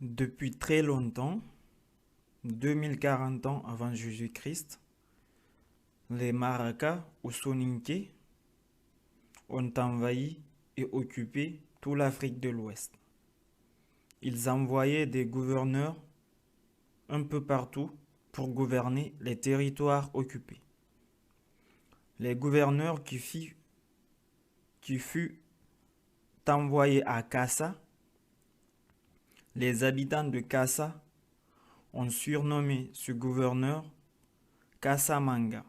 Depuis très longtemps, 2040 ans avant Jésus-Christ, les Maracas ou Soninké ont envahi et occupé toute l'Afrique de l'Ouest. Ils envoyaient des gouverneurs un peu partout pour gouverner les territoires occupés. Les gouverneurs qui furent envoyés à Kassa, les habitants de Kassa ont surnommé ce gouverneur Kassamanga,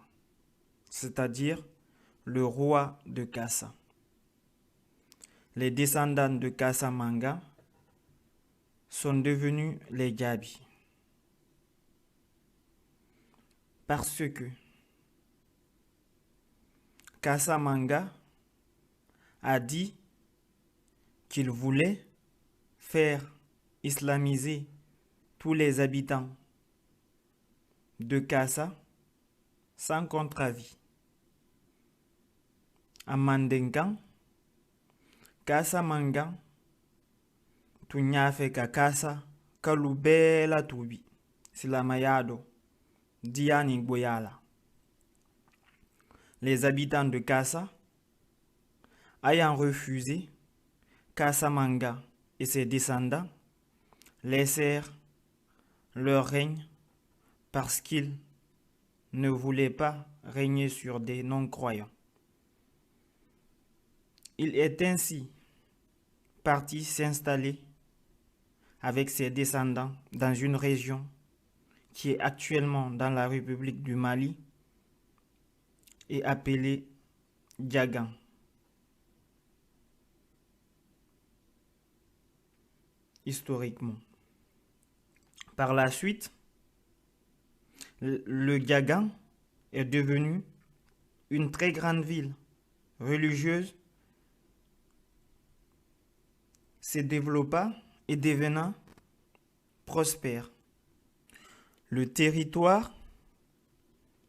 c'est-à-dire le roi de Kassa. Les descendants de Kassamanga sont devenus les Gabi. Parce que Kassamanga a dit qu'il voulait faire islamiser tous les habitants de Kassa sans contre-avis. En Mandenkan, Kassamanga tunyafe ka Kassa kalubela tubi silamayado diani boyala. Les habitants de Kassa ayant refusé, Kassamanga et ses descendants laissèrent leur règne parce qu'ils ne voulaient pas régner sur des non-croyants. Il est ainsi parti s'installer avec ses descendants dans une région qui est actuellement dans la République du Mali et appelée Diagan. Historiquement. Par la suite, le Diagan est devenu une très grande ville religieuse, se développa et devenant prospère. Le territoire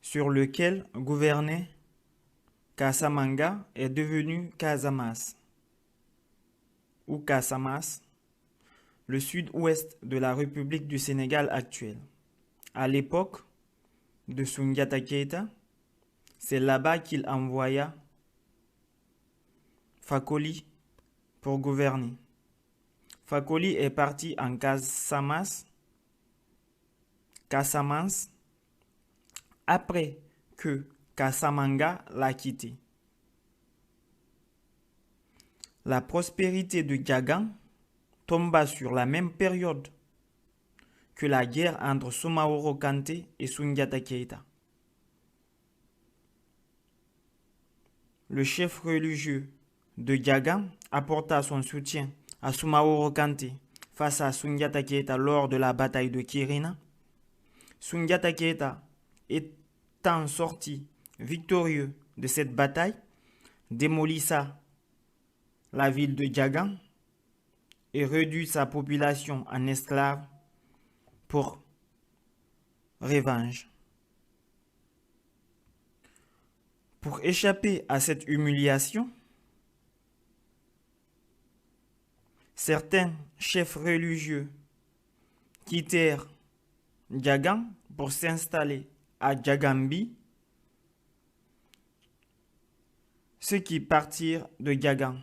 sur lequel gouvernait Kassamanga est devenu Casamance ou Casamas, le sud-ouest de la République du Sénégal actuelle. À l'époque de Soundiata Keita, c'est là-bas qu'il envoya Fakoli pour gouverner. Fakoli est parti en Casamance après que Kassamanga l'a quitté. La prospérité de Diagan tomba sur la même période que la guerre entre Soumaoro Kanté et Soundiata Keita. Le chef religieux de Diagan apporta son soutien à Soumaoro Kanté face à Soundiata Keita lors de la bataille de Kirina. Soundiata Keita, étant sorti victorieux de cette bataille, démolissa la ville de Diagan et réduit sa population en esclaves pour revanche. Pour échapper à cette humiliation, certains chefs religieux quittèrent Diagan pour s'installer à Diagambi. Ceux qui partirent de Diagan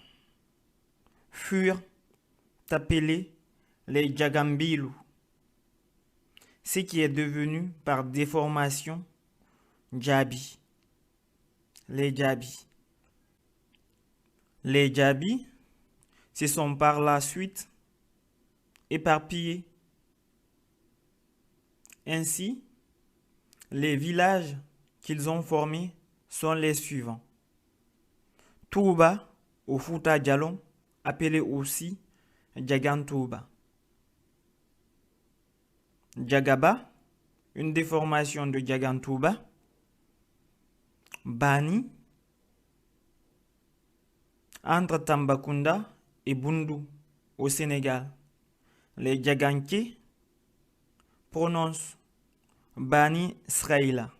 furent appelés les Diagambilou, ce qui est devenu par déformation Djabi. Les Djabi. Les Djabi se sont par la suite éparpillés. Ainsi, les villages qu'ils ont formés sont les suivants. Touba au Fouta Djalon, appelé aussi Diagantouba. Diagaba, une déformation de Diagantouba. Bani, entre Tambacounda et Bundu au Sénégal. Les Diaganké prononcent Bani Sraïla.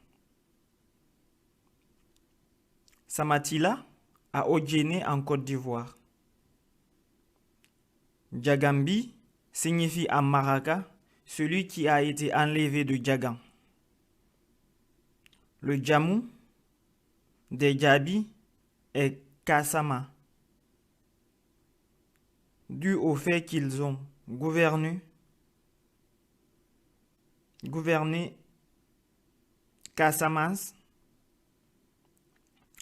Samatila à Odjéné en Côte d'Ivoire. Diagambi signifie en maraca celui qui a été enlevé de Djagan. Le Djamou des Djabi est Kassama, dû au fait qu'ils ont gouverné Casamance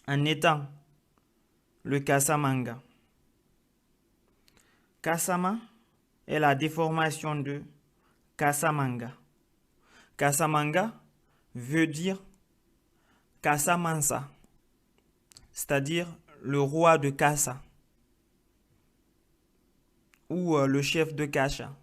en étant le Kassamanga. Kassama est la déformation de Kassamanga. Kassamanga veut dire Kassamansa, c'est-à-dire le roi de Kassa ou le chef de Kassa.